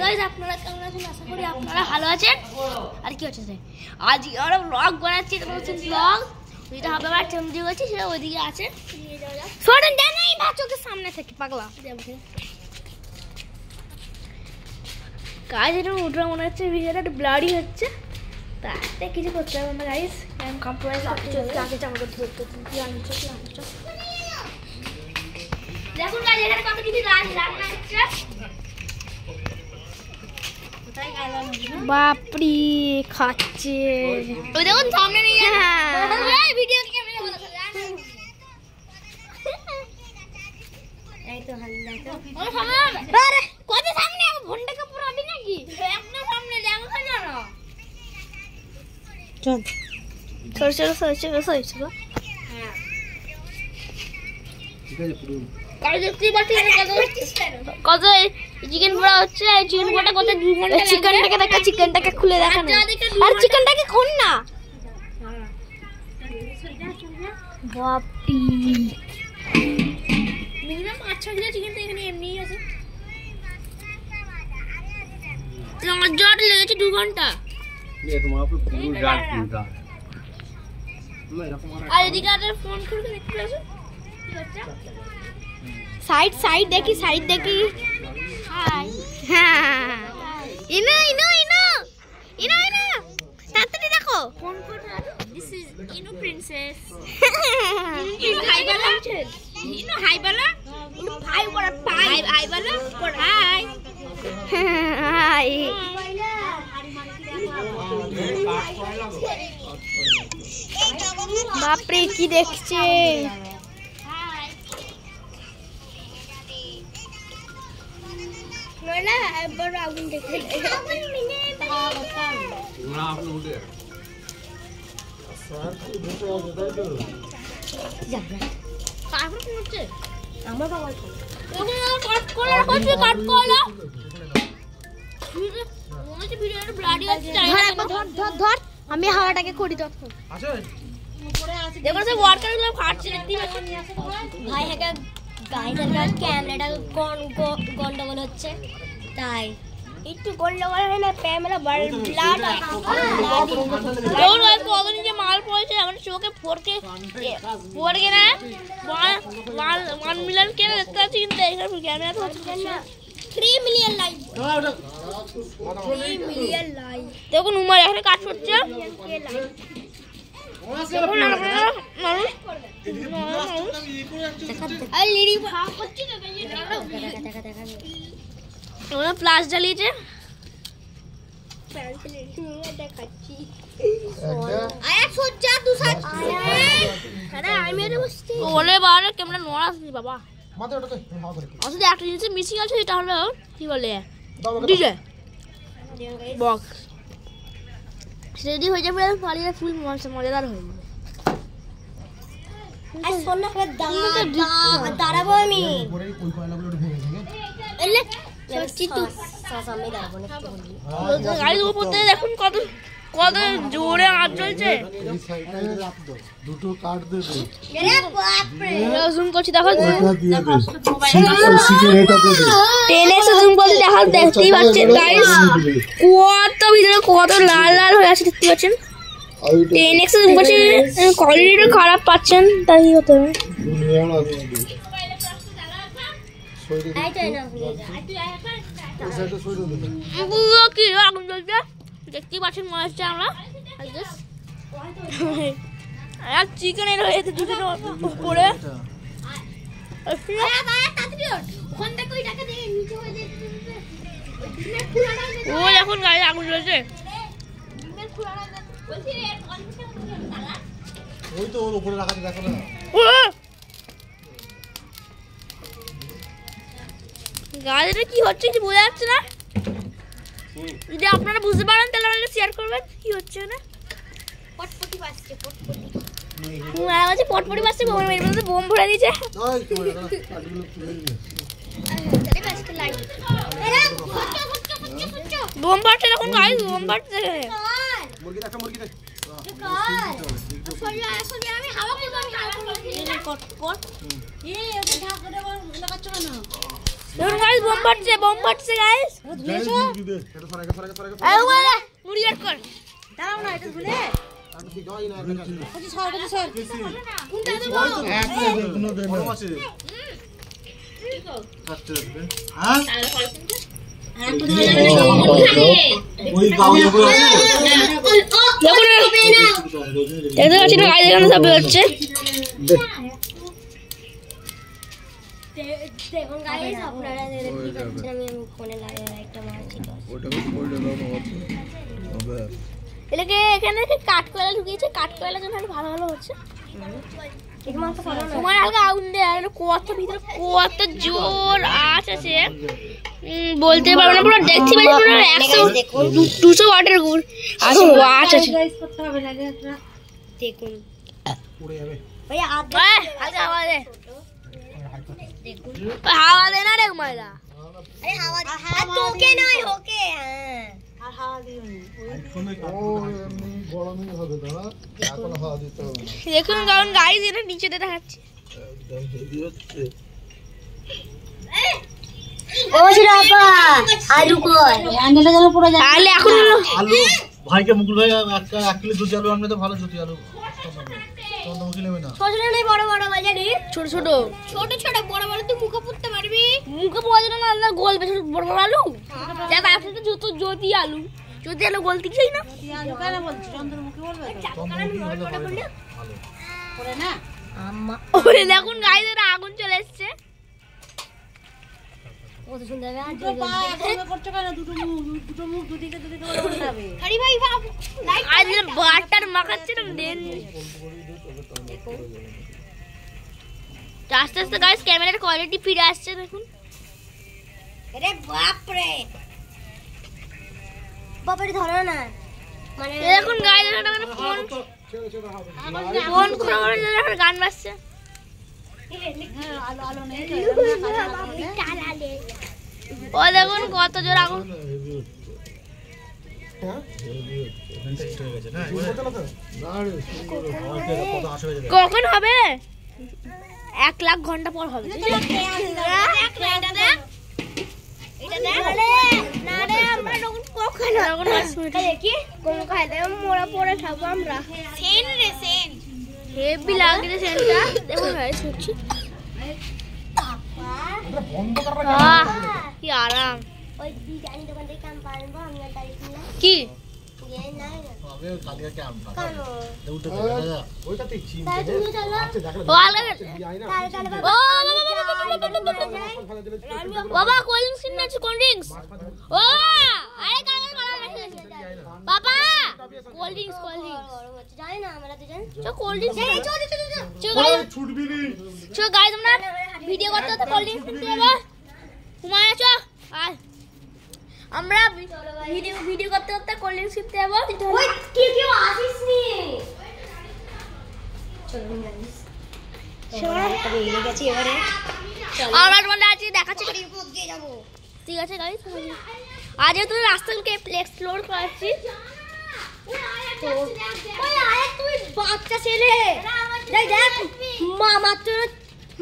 Guys আপনারা কেমন আছেন? আশা করি আপনারা ভালো আছেন। আর কি হচ্ছে আজ আমরা ব্লগ বানাচ্ছি, এটা হচ্ছে ব্লগ। যেটা হবে আমার চমজি বলছি সেটা ওইদিকে আছে, নিয়ে যাওয়া যাক। সরেন দেন এই বাচ্চাদের সামনে থেকে পাগলা কাজ। এটা উঠা মনে হচ্ছে ভিডিওটা একটু ব্লারি হচ্ছে, তাতে কিছু করতে হবে না গাইস। আমি কম্প্রোমাইজ করতে আগে আমাকে ধরতে কি আনছো দেখুন গাইস, এখানে কত কিছু রান্না হচ্ছে। বাপরি খাচ্ছে ওই দেখুন সামনে নিয়ে এই ভিডিও ক্যামেরা বন্ধ করে এই তো হাল দেখো ও সামনে আরে কত সামনে ঘন্টাকে পুরো আদি নাকি একদম সামনে দেখো না চল চল হ্যাঁ ঠিক আছে পুরো কাজ দেখতে পাচ্ছি কত চিকেন পোড়া হচ্ছে। এই চিকেন পোড়াটা কত 2 ঘন্টা চিকেনটাকে দেখা, চিকেনটাকে খুলে দেখা না আর চিকেনটাকে খুন না বাপি মিনিমাম 5-6 কিলো চিকেনটা এখানে এমনিই আছে। তোমার জট লেগেছে 2 ঘন্টা ये তোমার উপর পুরো জাট পুরো আর এদিকে আর ফোন করে দেখতে আসো কি হচ্ছে। साइड देखी हाय हां इनो तातरी देखो फोन कर दिस इज इनो प्रिंसेस इनो हाय वाला इनो हाय वाला हाय वाला हाय हाय बाप रे की देखছে ना बड़ आগুন দেখে আগুন মিনে না আপনি উঠে স্যার কি বসে আছে তাই তো যাবে কারণ কি হচ্ছে আমার বাবা ওকে কাট কলা মনে ভিডিওটা ব্লাডি আছে ধর আমি হাওয়াটাকে করি তখন আছে উপরে আছে দেখো সব ওয়ার্কার গুলো ফাটছে দেখতে পাচ্ছেন ভাই হ্যাঁ গাইডার ক্যামেরাটা গন্ডগোল হচ্ছে তাই একটু গন্ডগোল হলে ক্যামেরা ব্লাড আর কত নিচে মাল পড়েছে আমার চোখে ফোরকে না 1 মিলিয়ন কে দেখতে পাচ্ছি কিন্তু এখানে ক্যামেরা তো হচ্ছে না 3 মিলিয়ন লাইক 3 মিলিয়ন লাইক দেখুন উমার এখানে কাজ করছে প্লাস জ্বালিয়েছে বলে বারে ক্যামেরা নোড়া আসছে বাবা আসলে একটা জিনিস মিসিং আছে, এটা হলো কি বলে ডিজে বক্স। রেডি হয়ে যাবে পালিয়ে ফুল মজাদার হয়ে যাবে। আর সোনা করে দাঁড়াবো আমি এলে সত্যি তো সামনে দাঁড়াবো না গাড়ি উপরে দেখুন কত জোরে আঁচ জ্বলছে। দুটো কাট দে জুম করছি দেখো টেনে জুম করছি দেখো দেখতেই পাচ্ছেন গাইস কত ভিতরে কত লাল হয়ে আছে দেখতে পাচ্ছেন। 10x জুম করছি কোয়ালিটিটা খারাপ পাচ্ছেন তাই হতে হবে কি আগুন জ্বলছে দেখতেই পাচ্ছেন মনে হচ্ছে আমরা আর চিকেনের হয়েছে দুটো উপরে ও এখন গায়ে আগুন জ্বলছে ওই তো ওর উপরে রাখা দেখো না গাড়িটা কি হচ্ছে কিছু বোঝা যাচ্ছে না। যদি আপনারা বুঝতে পারেন তাহলে আমাকে শেয়ার করবেন কি হচ্ছে না। পটপটি বাজছে পটপটি বাজছে বোম ভরে দিয়েছে বোম ফাটছে দেখুন গাইস বোম ফাটছে মুরগি দেখা মুরগি দেখ আমি হাওয়া করব কট কট এই ঢাকা দেব লাগাচ্ছ না গাইস বম ফাটছে গাইস। ধুলেছো এটা সরাকে এই ওরে মুড়ি কাট কর। দাও না এটা ধুলে আমি কি গাই না এটা সর কোনটা দেব? এক দেবে কোনো দেবে না আছে কাটতে দেবে হ্যাঁ ওই গাওয়া হবে দেখতে পাচ্ছেন গাইস এখানে সব হচ্ছে। দেখুন গাইস আপনারা দেখতে পাচ্ছেন আমি ফোনে লাগিয়ে একটা মারছি। ওটাকে পড়ে দাও না হবে এটাকে এখানে কাট কয়লা ঢুকিয়েছে, কাট কয়লা যেন ভালো ভালো হচ্ছে। তোমার হালকা আগুন দে আর কত ভিতরে কত জোর আঁচ আছে বলতে পারবো না। পুরো দেখতে পাচ্ছি পুরো 100-200 ওয়াটের গুড় আছে আঁচ আছে। করতে হবে না দেখুন পড়ে যাবে ভাই হালকা হাওয়া দে, দেখুন হাওয়া দে না রে ময়লা। আরে হাওয়া দে তোকে নয় ওকে। হ্যাঁ আর হাওয়া দিও না ও এমনি গরমই হবে দাদা এখন হাওয়া দিতে হবে না দেখুন কারণ গাইস এটা নিচে দেখাচ্ছে একদম হেভি হচ্ছে ও শিরাপা আলু কর হ্যান্ডেলটা যেন পুরো যায়। তাহলে এখন আলু ভাইকে মুকুল ভাই 1 কিলো দুধ আলু আনবে তো ভালো জুতি আলু তোমরা মুখে নেবে না ছোট ছোট বড় বড় বাজারে ছোট ছোট ছোট ছোট বড় বড় তুই মুখে পুড়তে পারবি। মুখে পোয়া যেন না গলবে বড় বড় আলু। দেখ আপনি তো যত জ্যোতি আলু গলতে চাই না। আলু কেন বলছিস চন্দ্রমুখী বলবে চন্দ্রমুখী হলে ভালো করে না আম্মা ওরে দেখুন গাইস এর আগুন চলে এসেছে কত সুন্দর দুটো পা একভাবে করছো কেন দুটো মুখ দুদিকে করে যাবে। আরে ভাই বাপ আজ বাটার মাখাচ্ছে না দেন। আস্তে আস্তে গাইস ক্যামেরার কোয়ালিটি ফিরে আসছে দেখুন। আরে বাপ রে বাবারে ধরো না মানে দেখুন গাইস এটা ফোন ফোন করে দেখুন গান বাজছে। আলো আলো নেই ও দেখুন কত জোর আগুন। হ্যাঁ হেভি হচ্ছে টেস্ট হয়ে গেছে না না রে কত আসে হয়ে যাবে কখন হবে? 1 লাখ ঘন্টা পর হবে। হেভি লাগছে সেন্টটা দেখুন গাইস হচ্ছে কি আরাম। কি আমি কালিয়াকে আমটা উঠে দাদা ওইটাতে চিন আছে দেখো ও আলগা ও বাবা কোল্ড ড্রিঙ্কস কিনে আছে কোল্ড ড্রিঙ্কস। ও আরে কাগজ কলা আছে বাবা কোল্ড ড্রিঙ্কস জানি না আমরা তো জানি চল কোল্ড ড্রিঙ্কস চল গাইস ছুটবি নি চল গাইস আমরা ভিডিও করতে করতে কোল্ড ড্রিঙ্কস কিনতে যাবো। তোমার চল আয় আমরা ভিডিও করতে করতে কোল্ড ড্রিঙ্কস কিনতে যাবো। ওই কেউ আসিস নি চলো গাইস আমার মনে আছে দেখাচ্ছি যাবো। ঠিক আছে গাইস আজ তো রাস্তাকে এক্সপ্লোর করছি। তুই বাচ্চা ছেলে দেখ মামা তোর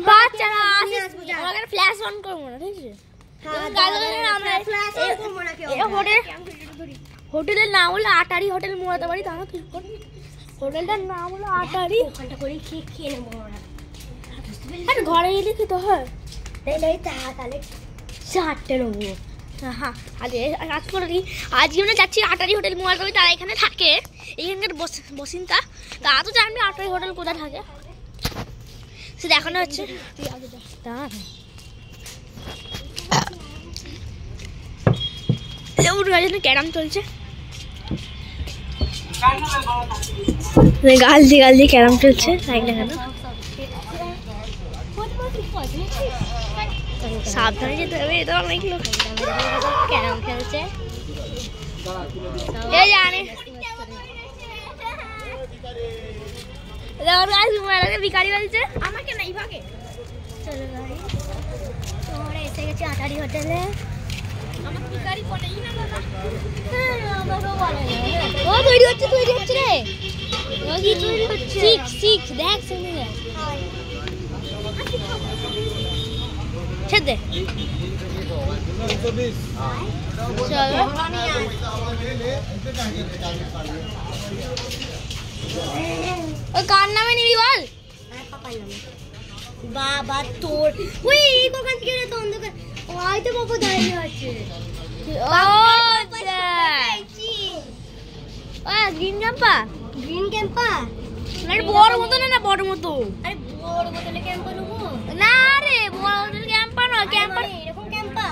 বাচ্চারা আমাকে ফ্ল্যাশ অন করবো না ঠিক আছে। হোটেলের নাম হলো আটারি হোটেল মোড়াতাবাড়ি। তা হোটেলটার নাম হলো আটারি। ওখানটা করে খেয়ে নেবো আর ঘরে এলে খেতে হয় তাহলে 4টে নেবো। হ্যাঁ আজ করে দিই আজকে আমরা যাচ্ছি আটারি হোটেল মোড়াতাবাড়ি। তারা এখানে থাকে এখানকার বসিনতা তারা তো জানবে আটারি হোটেল কোথায় থাকে সে দেখানো হচ্ছে। ক্যারাম চলছে গাল দিয়ে ক্যারাম চলছে সাবধানে যেতে হবে। এটা অনেক লোক ক্যারাম খেলছে জানে ভিকারি বলছে আমাকে নাই ভাগে। চলো গাড়ি তোমরা এসে গেছি আটারি হোটেলে। আমার ভিকারি পড়েই না দাদা। ও তৈরি হচ্ছে রে ও কি তৈরি হচ্ছে শিখ দেখ শুনে দেখ ছেড়ে দে চলো ওই কার নামে নিবি বল বাবা তোর ওই কোখান থেকে রে তো অন্ধকার ওই তো বাবা দাঁড়িয়ে আছে গ্রিন ক্যাম্পা গ্রিন ক্যাম্পা বড় মতো না বড় মতো আরে বড় বোতলে ক্যাম্পা নেবো না রে বড় মতো ক্যাম্পা না ক্যাম্পা এরকম ক্যাম্পা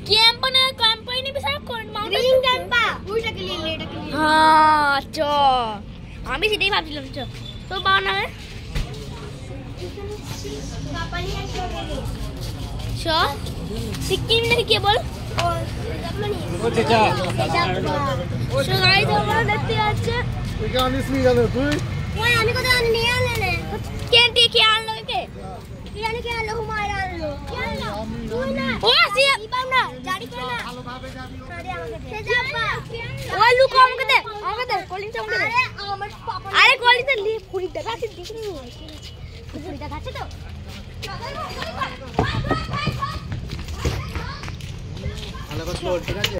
ক্যাম্পা না ক্যাম্পাই নিবি সব কোন গ্রিন ক্যাম্পা ওইটাকে নিয়ে এটাকে নিয়ে হ্যাঁ চ আমি সেটাই ভাবছিলাম চ তো বাবা নামে চ সিকিম নাকি কে বল সো গাইস আমরা দেখতে যাচ্ছে ওই আমি কোথায় আনি নিয়ে আনলে রে কেনটি কে আনলো কে কি আনি কে আনলো হুমায়রা আনলো কি আনলো তুই না ও সি ইবাম না গাড়ি করে না আরে আমাকে দে সে যাবা ওই লুক আমাকে দে কলিং আমাকে দে আরে আমার পাপা আরে কলিংটা লি ফুড়ি দেখাচ্ছি দেখি ফুড়ি দেখাচ্ছে তো ভালো করে ঠিক আছে